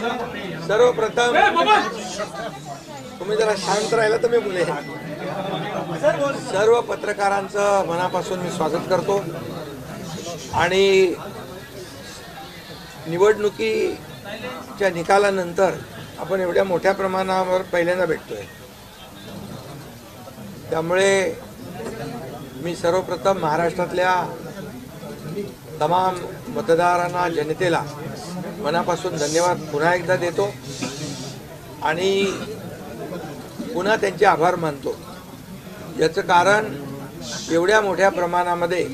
सर्वप्रथम तुम्ही जरा शांत राहिला तर मी बोलेन। सर्व पत्रकारांचं मनापासून मी स्वागत करतो आणि निवडणुकीच्या निकालानंतर आपण एवढ्या मोठ्या प्रमाणावर पहिल्यांदा भेटतोय, त्यामुळे मी सर्वप्रथम महाराष्ट्रातल्या तमाम मतदारांना, जनतेला मनापासून धन्यवाद पुन्हा एकदा देतो आणि पुन्हा त्यांचे आभार मानतो। याचं कारण एवढ्या मोठ्या प्रमाणामध्ये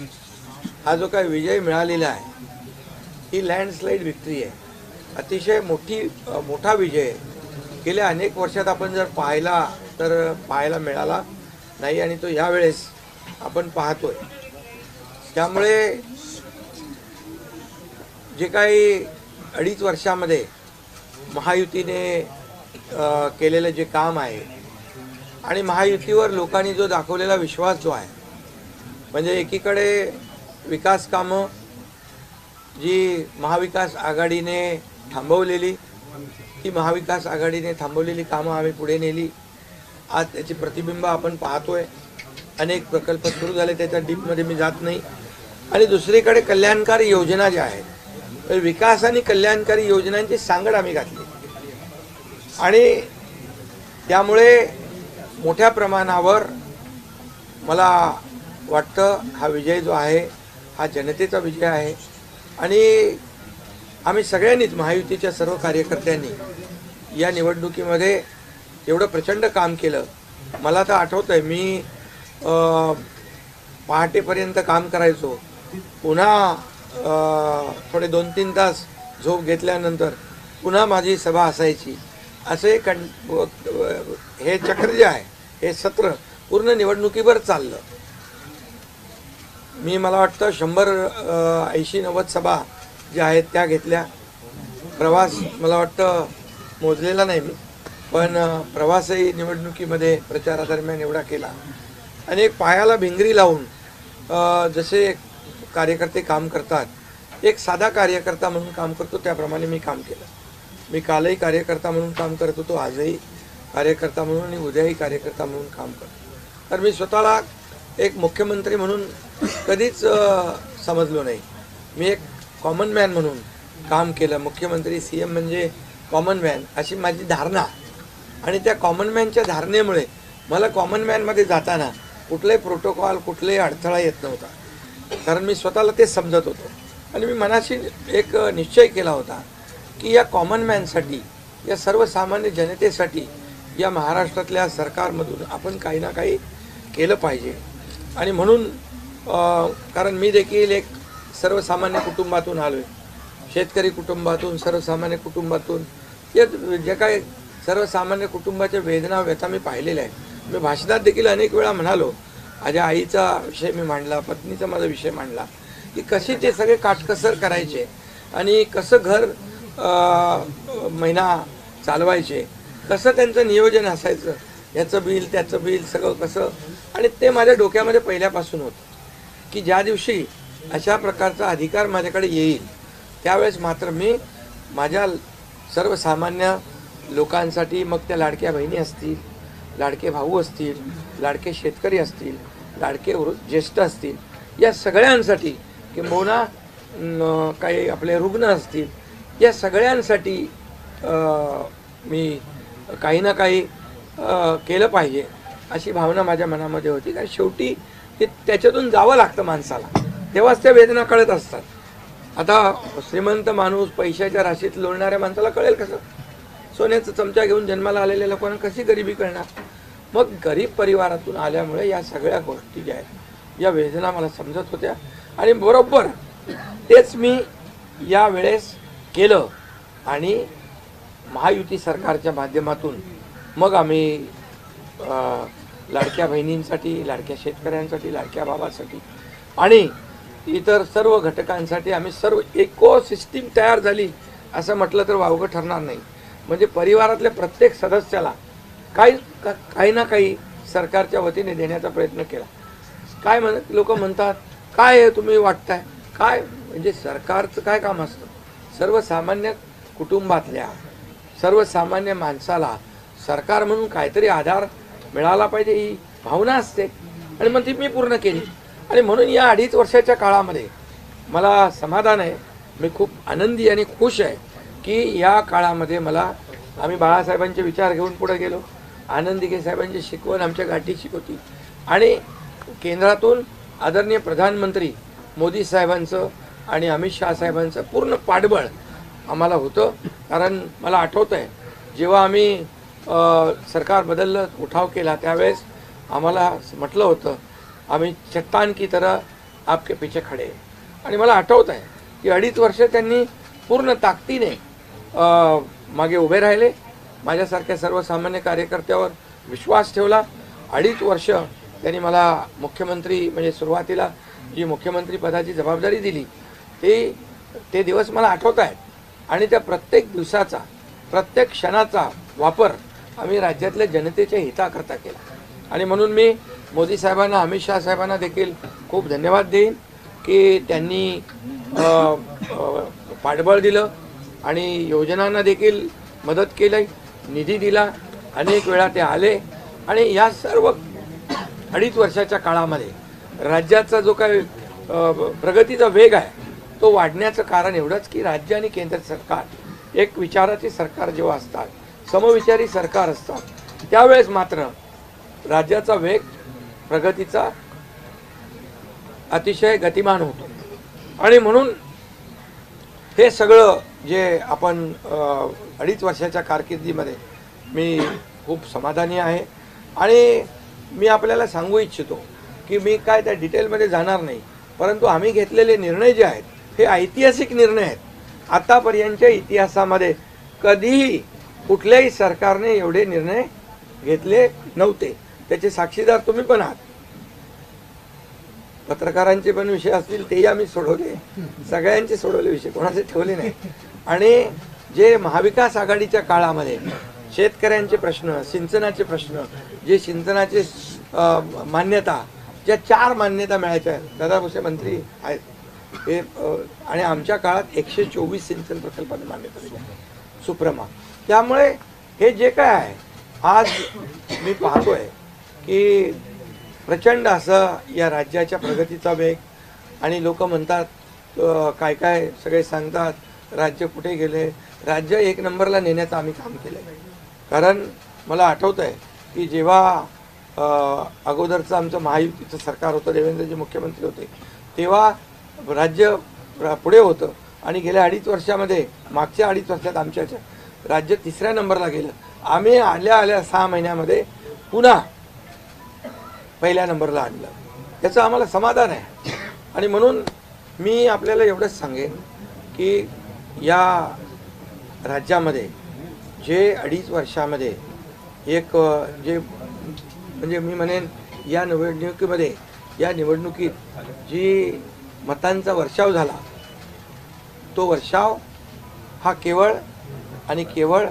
हा जो काही विजय मिळालेला आहे ही लँडस्लाइड विक्ट्री आहे, अतिशय मोठा विजय आहे। गेल्या अनेक वर्षात आपण जर पाहायला मिळाला नाही आणि तो यावेळेस आपण पाहतोय। त्यामुळे जे काही 2.5 वर्षामध्ये महायुतीने केलेलं जे काम आहे आणि महायुतीवर लोकांनी जो दाखवलेला विश्वास जो आहे, म्हणजे एकीकडे विकास कामं जी महाविकास आघाडीने थांबवलेली, ती महाविकास आघाडीने थांबवलेली कामं आम्ही पुढे नेली। आज त्याची प्रतिबिंब आपण पाहतोय, अनेक प्रकल्प सुरू झाले, त्याच्या डीपमध्ये मी जात नाही। आणि दुसरीकडे कल्याणकारी योजना ज्या आहेत, विकास आणि कल्याणकारी योजनांची सांगड आम्ही घातली आणि त्यामुळे मोठ्या प्रमाणावर मला वाटतं हा विजय जो आहे हा जनतेचा विजय आहे। आणि आम्ही सगळ्यांनीच, महायुतीच्या सर्व कार्यकर्त्यांनी या निवडणुकीमध्ये एवढं प्रचंड काम केलं। मला तर आठवतंय मी पहाटेपर्यंत काम करायचो, पुन्हा थोडे 2-3 तास झोप घेतल्यानंतर पुन्हा माझी सभा असायची। असे हे चक्र जे आहे, हे सत्र पूर्ण निवडणुकीवर चाललं। मी मला वाटतं 100-80-90 सभा ज्या आहेत त्या घेतल्या। प्रवास मला वाटतं मोजलेला नाही मी, पण प्रवासही निवडणुकीमध्ये प्रचारादरम्यान एवढा केला। आणि एक पायाला भिंगरी लावून जसे कार्यकर्ते काम करतात, एक साधा कार्यकर्ता म्हणून काम करतो त्याप्रमाणे मी काम केलं। मी कालही कार्यकर्ता म्हणून काम करत होतो, आजही कार्यकर्ता म्हणून आणि उद्याही कार्यकर्ता म्हणून काम करतो। तर मी स्वतःला एक मुख्यमंत्री म्हणून कधीच समजलो नाही, मी एक कॉमन मॅन म्हणून काम केलं। मुख्यमंत्री CM म्हणजे कॉमन मॅन अशी माझी धारणा, आणि त्या कॉमन मॅनच्या धारणेमुळे मला कॉमन मॅनमध्ये जाताना कुठलाही प्रोटोकॉल, कुठलाही अडथळा येत नव्हता, कारण मी स्वतःला ते समजत होतो। आणि मी मनाशी एक निश्चय केला होता की या कॉमन मॅनसाठी, या सर्वसामान्य जनतेसाठी या महाराष्ट्रातल्या सरकारमधून आपण काही ना काही केलं पाहिजे। आणि म्हणून कारण मी देखील एक सर्वसामान्य कुटुंबातून आलो आहे, शेतकरी कुटुंबातून, सर्वसामान्य कुटुंबातून। या जे काही सर्वसामान्य कुटुंबाच्या वेदना, व्यथा मी पाहिलेल्या आहे। मी भाषणात देखील अनेक वेळा म्हणालो, माझ्या आईचा विषय मी मांडला, पत्नीचा माझा विषय मांडला की कसे ते सगळे काटकसर करायचे आणि कसं घर महिना चालवायचे, कसं त्यांचं नियोजन असायचं, याचं बिल त्याचं बिल सगळं कसं। आणि ते माझ्या डोक्यामध्ये पहिल्यापासून होतं की ज्या दिवशी अशा प्रकारचा अधिकार माझ्याकडे येईल त्यावेळेस मात्र मी माझ्या सर्वसामान्य लोकांसाठी, मग त्या लाडक्या बहिणी असतील, लाडके भाऊ असतील, लाडके शेतकरी असतील, लाडके ज्येष्ठ असतील, या सगळ्यांसाठी, किंबहुना काही आपले रुग्ण असतील, या सगळ्यांसाठी मी काही ना काही केलं पाहिजे अशी भावना माझ्या मनामध्ये होती। कारण शेवटी ते त्याच्यातून जावं लागतं माणसाला, तेव्हाच त्या वेदना कळत असतात। आता श्रीमंत माणूस, पैशाच्या राशीत लोळणाऱ्या माणसाला कळेल कसं? सोन्याचा चमचा घेऊन जन्माला आलेल्या लोकांना कशी गरिबी कळणार? मग गरीब परिवारातून आल्यामुळे या सगळ्या गोष्टी ज्या आहेत, या वेदना मला समजत होत्या आणि बरोबर तेच मी यावेळेस केलं। आणि महायुती सरकारच्या माध्यमातून मग आम्ही लाडक्या बहिणींसाठी, लाडक्या शेतकऱ्यांसाठी, लाडक्या बाबासाठी आणि इतर सर्व घटकांसाठी आम्ही सर्व इकोसिस्टीम तयार झाली असं म्हटलं तर वावगं ठरणार नाही। म्हणजे परिवारातल्या प्रत्येक सदस्याला काही ना काही सरकारच्या वतीने देण्याचा प्रयत्न केला। काय लोक म्हणतात, काय तुम्ही वाटताय, काय म्हणजे सरकारचं काय काम असतं? सर्वसामान्य कुटुंबातल्या सर्वसामान्य माणसाला सरकार म्हणून काहीतरी आधार मिळाला पाहिजे ही भावना असते आणि मग ती मी पूर्ण केली. आणि म्हणून या 2.5 वर्षाच्या काळामध्ये मला समाधान आहे. मी खूप आनंदी आणि खुश आहे की या काळामध्ये आम्ही बाळासाहेबांचे विचार घेऊन पुढे गेलो. आनंद दिघे साहेबांची शिकवण आमच्या गाठीशी होती आणि केंद्रातून आदरणीय प्रधानमंत्री मोदी साहेबांचं आणि अमित शहा साहेबांचं पूर्ण पाठबळ आम्हाला होतं. कारण मला आठवतं आहे जेव्हा आम्ही सरकार बदललं उठाव केला त्यावेळेस आम्हाला म्हटलं होतं आम्ही चट्टान की तरह आपके पीछे खडे. आणि मला आठवतं आहे की 2.5 वर्ष त्यांनी पूर्ण ताकदीने मागे उभे राहिले. माझ्यासारख्या सर्वसामान्य कार्यकर्त्यावर विश्वास ठेवला. 2.5 वर्ष त्यांनी मला मुख्यमंत्री म्हणजे सुरुवातीला जी मुख्यमंत्री पदाची जबाबदारी दिली ते दिवस मला आठवत आहेत. आणि त्या प्रत्येक दिवसाचा प्रत्येक क्षणाचा वापर आम्ही राज्यातल्या जनतेच्या हिताकरता केला. आणि म्हणून मी मोदी साहेबांना अमित शहा साहेबांना देखील खूप धन्यवाद देईन की त्यांनी पाठबळ दिलं आणि योजनांना देखील मदत केली, निधी दिला. अनेक वेळा ते आले आणि या सर्व 2.5 वर्षाच्या काळामध्ये राज्याचा जो काही प्रगतीचा वेग आहे तो वाढण्याचं कारण एवढंच की राज्य आणि केंद्र सरकार एक विचाराची सरकार जेव्हा असतात, समविचारी सरकार असतात, त्यावेळेस मात्र राज्याचा वेग प्रगतीचा अतिशय गतिमान होतो. आणि म्हणून हे सगळं जे आपण 2.5 वर्षाच्या कारकिर्दीमध्ये मी खूप समाधानी आहे. आणि मी आपल्याला सांगू इच्छितो की मी काय त्या डिटेलमध्ये जाणार नाही, परंतु आम्ही घेतलेले निर्णय जे आहेत हे ऐतिहासिक निर्णय आहेत. आतापर्यंतच्या इतिहासामध्ये कधीही कुठल्याही सरकारने एवढे निर्णय घेतले नव्हते. त्याचे साक्षीदार तुम्ही पण आहात. पत्रकारांचे पण विषय असतील तेही आम्ही सोडवले, सगळ्यांचे सोडवले विषय, कोणाचे ठेवले नाही. आणि जे महाविकास आघाडीच्या काळामध्ये शेतकऱ्यांचे प्रश्न, सिंचनाचे प्रश्न, जे सिंचनाचे मान्यता, ज्या 4 मान्यता मिळायच्या दादा भुसे मंत्री आहेत हे, आणि आमच्या काळात 124 सिंचन प्रकल्पांना मान्यता दिली सुप्रमा. त्यामुळे हे जे काय आहे आज मी पाहतोय की प्रचंड असं या राज्याच्या प्रगतीचा वेग. आणि लोक म्हणतात काय काय सगळे सांगतात राज्य कुठे गेले. राज्य 1 नंबरला नेण्याचं आम्ही काम केलं आहे. कारण मला आठवतं आहे की जेव्हा अगोदरचं आमचं महायुतीचं सरकार होतं, देवेंद्रजी मुख्यमंत्री होते, तेव्हा राज्य पुढे होतं. आणि गेल्या 2.5 वर्षामध्ये मागच्या 2.5 वर्षात आमच्या राज्य 3ऱ्या नंबरला गेलं. आम्ही आल्या 6 महिन्यामध्ये पुन्हा 1ल्या नंबरला आणलं. याचं आम्हाला समाधान आहे. आणि म्हणून मी आपल्याला एवढंच सांगेन की या राज्यामध्ये जे 2.5 वर्षामध्ये एक जे म्हणजे मी म्हणेन या निवडणुकीत जी मतांचा वर्षाव झाला तो वर्षाव हा केवळ आणि केवळ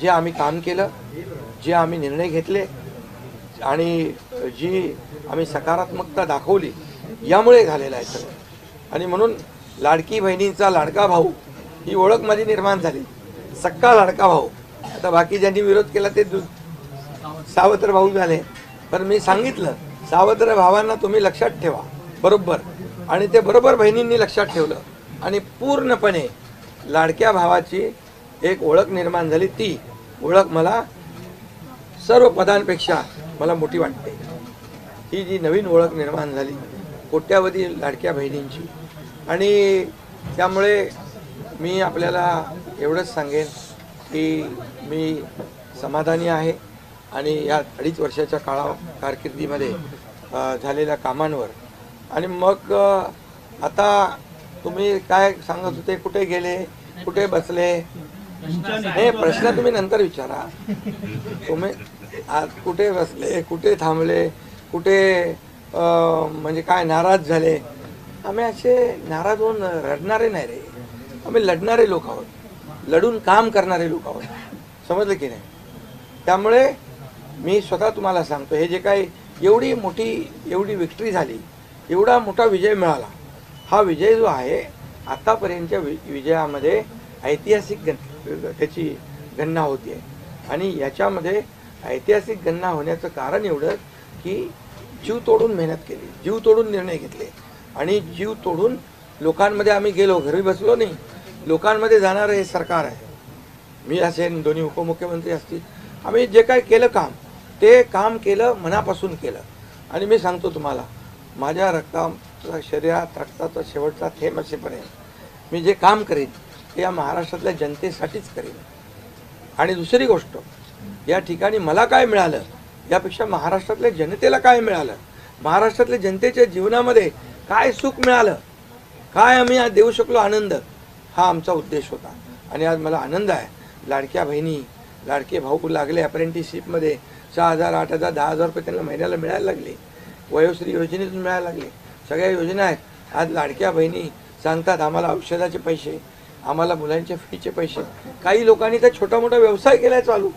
जे आम्ही काम केलं, जे आम्ही निर्णय घेतले आणि जी आम्ही सकारात्मकता दाखवली यामुळे झालेला आहे सगळं. आणि म्हणून लाडकी बहिणीचा लाडका भाऊ ही ओळख माझी निर्माण झाली. सक्का लाडका भाऊ. आता बाकी ज्यांनी विरोध केला ते सावत्र भाऊ झाले. पण मी सांगितलं सावत्र भावांना तुम्ही लक्षात ठेवा बरोबर. आणि ते बरोबर बहिणींनी लक्षात ठेवलं आणि पूर्णपणे लाडक्या भावाची एक ओळख निर्माण झाली. ती ओळख मला सर्व पदांपेक्षा मला मोठी वाटते. ही जी नवीन ओळख निर्माण झाली कोट्यावधी लाडक्या बहिणींची. आणि त्यामुळे मी आपल्याला एवढंच सांगेन की मी समाधानी आहे आणि या 2.5 वर्षाच्या कारकिर्दीमध्ये झालेल्या कामांवर. आणि मग आता तुम्ही काय सांगत होते, कुठे गेले, कुठे बसले, हे प्रश्न तुम्ही नंतर विचारा. तुम्ही आज कुठे बसले, कुठे थांबले, कुठे म्हणजे काय नाराज झाले. आम्ही असे नाराज होऊन रडणारे नाही रे. आम्ही लढणारे लोक आहोत, लढून काम करणारे लोक आहोत. समजलं की नाही. त्यामुळे मी स्वतः तुम्हाला सांगतो हे जे काही एवढी विक्ट्री झाली, एवढा मोठा विजय मिळाला, हा विजय जो आहे आतापर्यंतच्या विजयामध्ये ऐतिहासिक त्याची गणना होते आणि याच्यामध्ये ऐतिहासिक गणना होण्याचं कारण एवढं की जीव तोडून मेहनत केली, जीव तोडून निर्णय घेतले आणि जीव तोडून लोकांमध्ये आम्ही गेलो, घरी बसलो नाही, लोकांमध्ये जाणारं हे सरकार आहे. मी असेल, दोन्ही उपमुख्यमंत्री असतील, आम्ही जे काय केलं काम ते काम केलं, मनापासून केलं. आणि मी सांगतो तुम्हाला, माझ्या रक्ताचा शरीरात रक्ताचा शेवटचा थेंब असेपर्यंत मी जे काम करेन ते या महाराष्ट्रातल्या जनतेसाठीच करेन. आणि दुसरी गोष्ट, या ठिकाणी मला काय मिळालं यापेक्षा महाराष्ट्रातल्या जनतेला काय मिळालं, महाराष्ट्रातल्या जनतेच्या जीवनामध्ये काय सुख मिळालं, काय आम्ही आज देऊ शकलो आनंद, हा आमचा उद्देश होता. आणि आज मला आनंद आहे, लाडक्या बहिणी लाडके भाऊ लागले अप्रेंटिसशिपमध्ये, 6,000 8,000 10,000 रुपये त्यांना महिन्याला मिळायला लागले, वयोश्री योजनेतून मिळायला लागले, सगळ्या योजना आहेत. आज लाडक्या बहिणी सांगतात आम्हाला औषधाचे पैसे, आम्हाला मुलांच्या फीचे पैसे. काही लोकांनी तर छोटा मोठा व्यवसाय केलाय चालू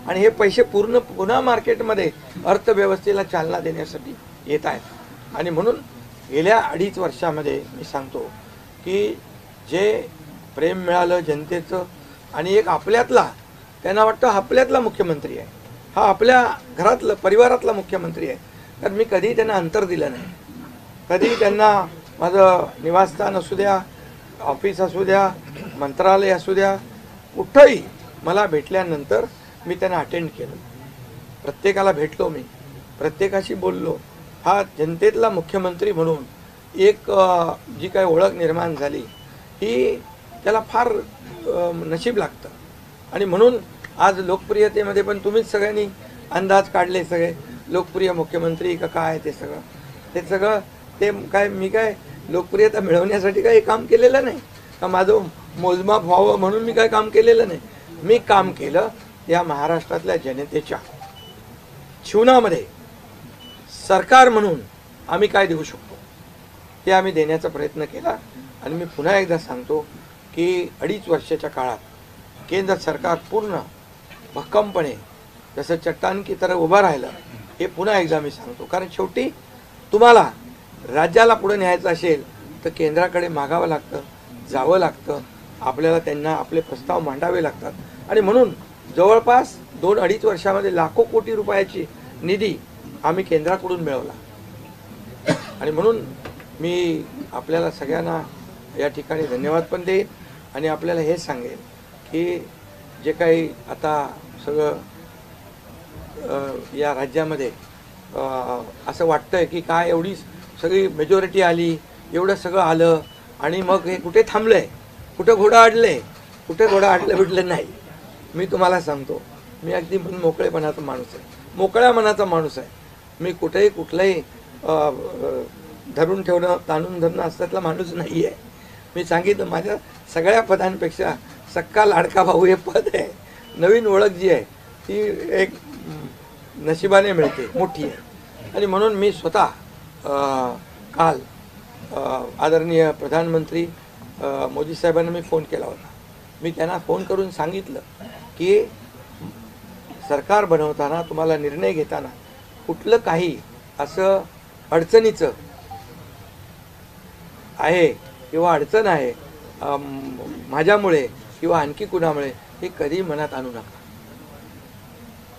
आणि हे पैसे पुन्हा मार्केटमध्ये अर्थव्यवस्थेला चालना देण्यासाठी येत आहेत. आणि म्हणून गेल्या 2.5 वर्षामध्ये मी सांगतो की जे प्रेम मिळालं जनतेचं आणि एक आपल्यातला, त्यांना वाटतं आपल्यातला मुख्यमंत्री आहे, हा आपल्या घरातला परिवारातला मुख्यमंत्री आहे. तर मी कधीही त्यांना अंतर दिलं नाही, कधीही त्यांना माझं निवासस्थान असू द्या, ऑफिस असू द्या, मंत्रालय असू द्या, कुठंही मला भेटल्यानंतर मी त्यांना अटेंड केलं, प्रत्येकाला भेटलो, मी प्रत्येकाशी बोललो. हा जनतेतला मुख्यमंत्री म्हणून एक जी काही ओळख निर्माण झाली ही त्याला फार नशीब लागतं. आणि म्हणून आज लोकप्रियतेमध्ये पण तुम्हीच सगळ्यांनी अंदाज काढले, सगळे लोकप्रिय मुख्यमंत्री का काय, ते सगळं ते काय, मी काय लोकप्रियता मिळवण्यासाठी काही काम केलेलं नाही का, माझं मोजमाप व्हावं म्हणून मी काय काम केलेलं नाही. मी काम केलं या महाराष्ट्रातल्या जनतेच्या जीवनामध्ये सरकार म्हणून आम्ही काय देऊ शकतो ते आम्ही देण्याचा प्रयत्न केला. आणि मी पुन्हा एकदा सांगतो की 2.5 वर्षाच्या काळात केंद्र सरकार पूर्ण भक्कमपणे जसं चट्टान की तरह उभं राहिलं, हे पुन्हा एकदा मी सांगतो. कारण शेवटी तुम्हाला राज्याला पुढे न्यायचं असेल तर केंद्राकडे मागावं लागतं, जावं लागतं, आपल्याला त्यांना आपले प्रस्ताव मांडावे लागतात. आणि म्हणून जवळपास 2-2.5 वर्षामध्ये लाखो कोटी रुपयाची निधी आम्ही केंद्राकडून मिळवला. आणि म्हणून मी आपल्याला सगळ्यांना या ठिकाणी धन्यवाद पण देईन आणि आपल्याला हे सांगेन की जे काही आता सगळं या राज्यामध्ये असं वाटतंय की काय एवढी सगळी मेजॉरिटी आली, एवढं सगळं आलं आणि मग हे कुठे थांबलंय, कुठं घोडा अडले, कुठे घोडा अडलं बिडलं नाही. मी तुम्हाला सांगतो, मी अगदी मोकळेपणाचा माणूस आहे, मोकळ्या मनाचा माणूस आहे. मी कुठेही कुठलंही धरून ठेवणं, ताणून धरणं असल्यातला माणूस नाही आहे. मी सांगितलं, माझ्या सगळ्या पदांपेक्षा सक्का लाडका भाऊ हे पद आहे. नवीन ओळख जी आहे ती एक नशिबाने मिळते, मोठी आहे. आणि म्हणून मी स्वतः काल आदरणीय प्रधानमंत्री मोदी साहेबांना मी फोन केला होता. मी त्यांना फोन करून सांगितलं की सरकार बनवताना, तुम्हाला निर्णय घेताना कुठलं काही असं अडचणीचं आहे किंवा अडचण आहे माझ्यामुळे किंवा आणखी कुणामुळे, हे कधी मनात आणू नका.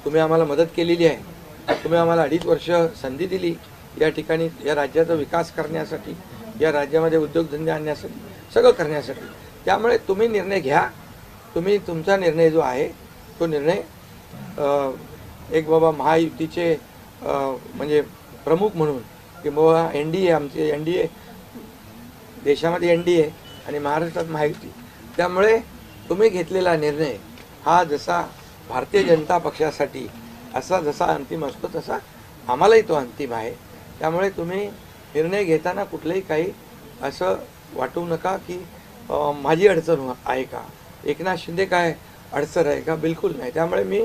तुम्ही आम्हाला मदत केलेली आहे, तुम्ही आम्हाला 2.5 वर्ष संधी दिली या ठिकाणी या राज्याचा विकास करण्यासाठी, या राज्यामध्ये उद्योगधंदे आणण्यासाठी, सगळं करण्यासाठी. त्यामुळे तुम्ही निर्णय घ्या. तुम्ही तुमचा निर्णय जो आहे तो निर्णय एक बाबा महायुतीचे म्हणजे प्रमुख म्हणून की बाबा NDA, आमचे NDA देशामध्ये NDA आणि महाराष्ट्रात महायुती, त्यामुळे तुम्ही घेतलेला निर्णय हा जसा भारतीय जनता पक्षासाठी असा जसा अंतिम असतो तसा आम्हालाही तो अंतिम आहे. त्यामुळे तुम्ही निर्णय घेताना कुठलंही काही असं वाटू नका की माझी अडचण आहे का, एकनाथ शिंदे काय अडचण आहे का, बिलकुल नाही. त्यामुळे मी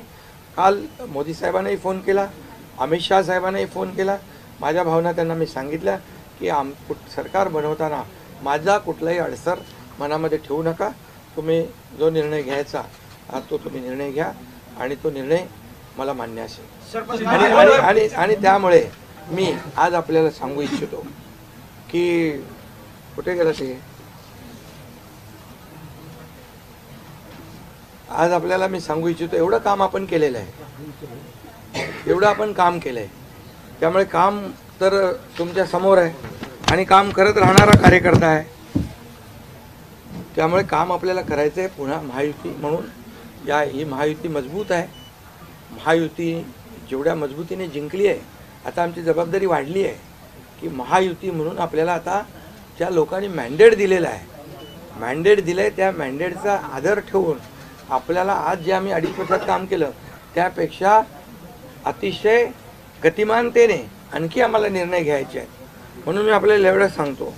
काल मोदी साहेबांनाही फोन केला, अमित शाह साहेबांनाही फोन केला. माझ्या भावना त्यांना मी सांगितल्या की सरकार बनवताना माझा कुठलाही अडसर मनामध्ये ठेवू नका. तुम्ही जो निर्णय घ्यायचा तो तुम्ही निर्णय घ्या आणि तो निर्णय मला मान्य असेल. आणि त्यामुळे मी आज आपल्याला सांगू इच्छितो की कुठे गेलं ते आज आपल्याला मी सांगू इच्छितो, एवढं काम आपण केलेलं आहे, एवढं आपण काम केलं आहे. त्यामुळे काम तर तुमच्या समोर आहे आणि काम करत राहणारा कार्यकर्ता आहे. त्यामुळे काम आपल्याला करायचं आहे. पुन्हा महायुती म्हणून ही महायुती मजबूत आहे. महायुती जेवढ्या मजबूतीने जिंकली आहे, आता आमची जबाबदारी वाढली आहे की महायुती म्हणून आपल्याला आता ज्या लोकांनी मॅन्डेट दिलेलं आहे, मॅन्डेट दिलं आहे, त्या मॅन्डेटचा आदर ठेवून आपल्याला आज जे आम्ही 2.5 वर्षात काम केलं त्यापेक्षा अतिशय गतिमानतेने आणखी आम्हाला निर्णय घ्यायचे आहेत. म्हणून मी आपल्याला एवढं सांगतो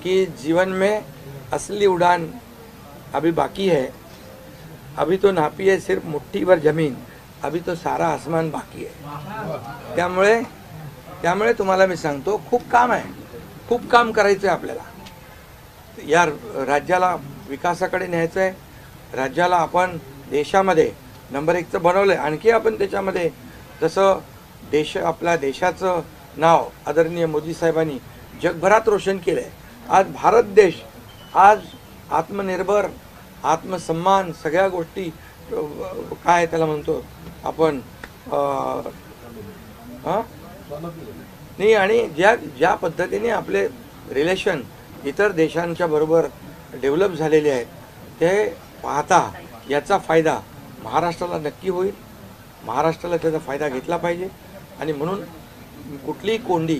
की जीवन में असली उड़ान अभी बाकी है, अभी तो नापी है सिर्फ मुट्ठी भर जमीन, अभी तो सारा आसमान बाकी है. त्यामुळे तुम्हाला मी सांगतो, खूप काम आहे, खूप काम करायचं आहे आपल्याला. या राज्याला विकासाकडे न्यायचं आहे. राज्याला आपण देशामध्ये नंबर 1चं बनवलं आहे. आणखी आपण त्याच्यामध्ये जसं आपल्या देशाचं नाव आदरणीय मोदी साहेबांनी जगभरात रोशन केलं आहे. आज भारत देश आज आत्मनिर्भर, आत्मसन्मान, सगळ्या गोष्टी काय त्याला म्हणतो आपण नाही, आणि ज्या पद्धतीने आपले रिलेशन इतर देशांच्या बरोबर डेव्हलप झालेले आहेत ते पाहता याचा फायदा महाराष्ट्राला नक्की होईल. महाराष्ट्राला त्याचा फायदा घेतला पाहिजे आणि म्हणून कुठलीही कोंडी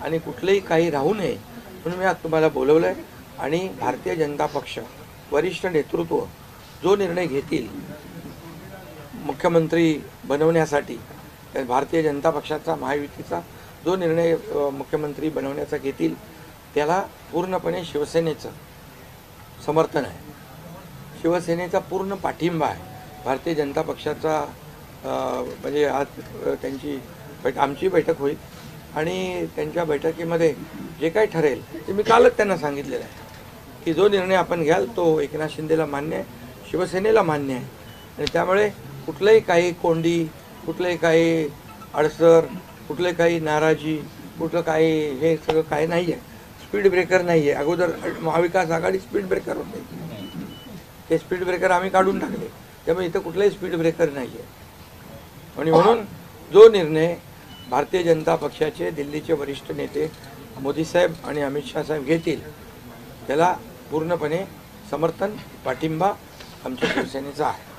आणि कुठलेही काही राहू नये म्हणून मी आज तुम्हाला बोलवलं आहे. आणि भारतीय जनता पक्ष वरिष्ठ नेतृत्व जो निर्णय घेतील मुख्यमंत्री बनवण्यासाठी, भारतीय जनता पक्षाचा महायुतीचा जो निर्णय मुख्यमंत्री बनवण्याचा घेतील त्याला पूर्णपणे शिवसेनेचं समर्थन आहे, शिवसेनेचा पूर्ण पाठिंबा आहे. भारतीय जनता पक्षाचा म्हणजे आज आमची बैठक होईल आणि त्यांच्या बैठकीमध्ये जे काही ठरेल ते मी कालच त्यांना सांगितलेलं आहे की जो निर्णय आपण घ्याल तो एकनाथ शिंदेला मान्य आहे, शिवसेनेला मान्य आहे. आणि त्यामुळे कुठलंही काही कोंडी, कुठलंही काही अडसर, कुठले काही नाराजी, कुठलं काही हे सगळं काही नाही आहे. स्पीड ब्रेकर नाही आहे. अगोदर महाविकास आघाडी स्पीड ब्रेकर होते, ते स्पीड ब्रेकर आम्ही काढून टाकले. त्यामुळे इथं कुठलाही स्पीड ब्रेकर नाही आहे. आणि म्हणून जो निर्णय भारतीय जनता पक्षाचे दिल्लीचे वरिष्ठ नेते मोदी साहेब आणि अमित शाह साहेब घेतील त्याला पूर्णपणे समर्थन, पाठिंबा आमच्या शिवसेनेचा आहे.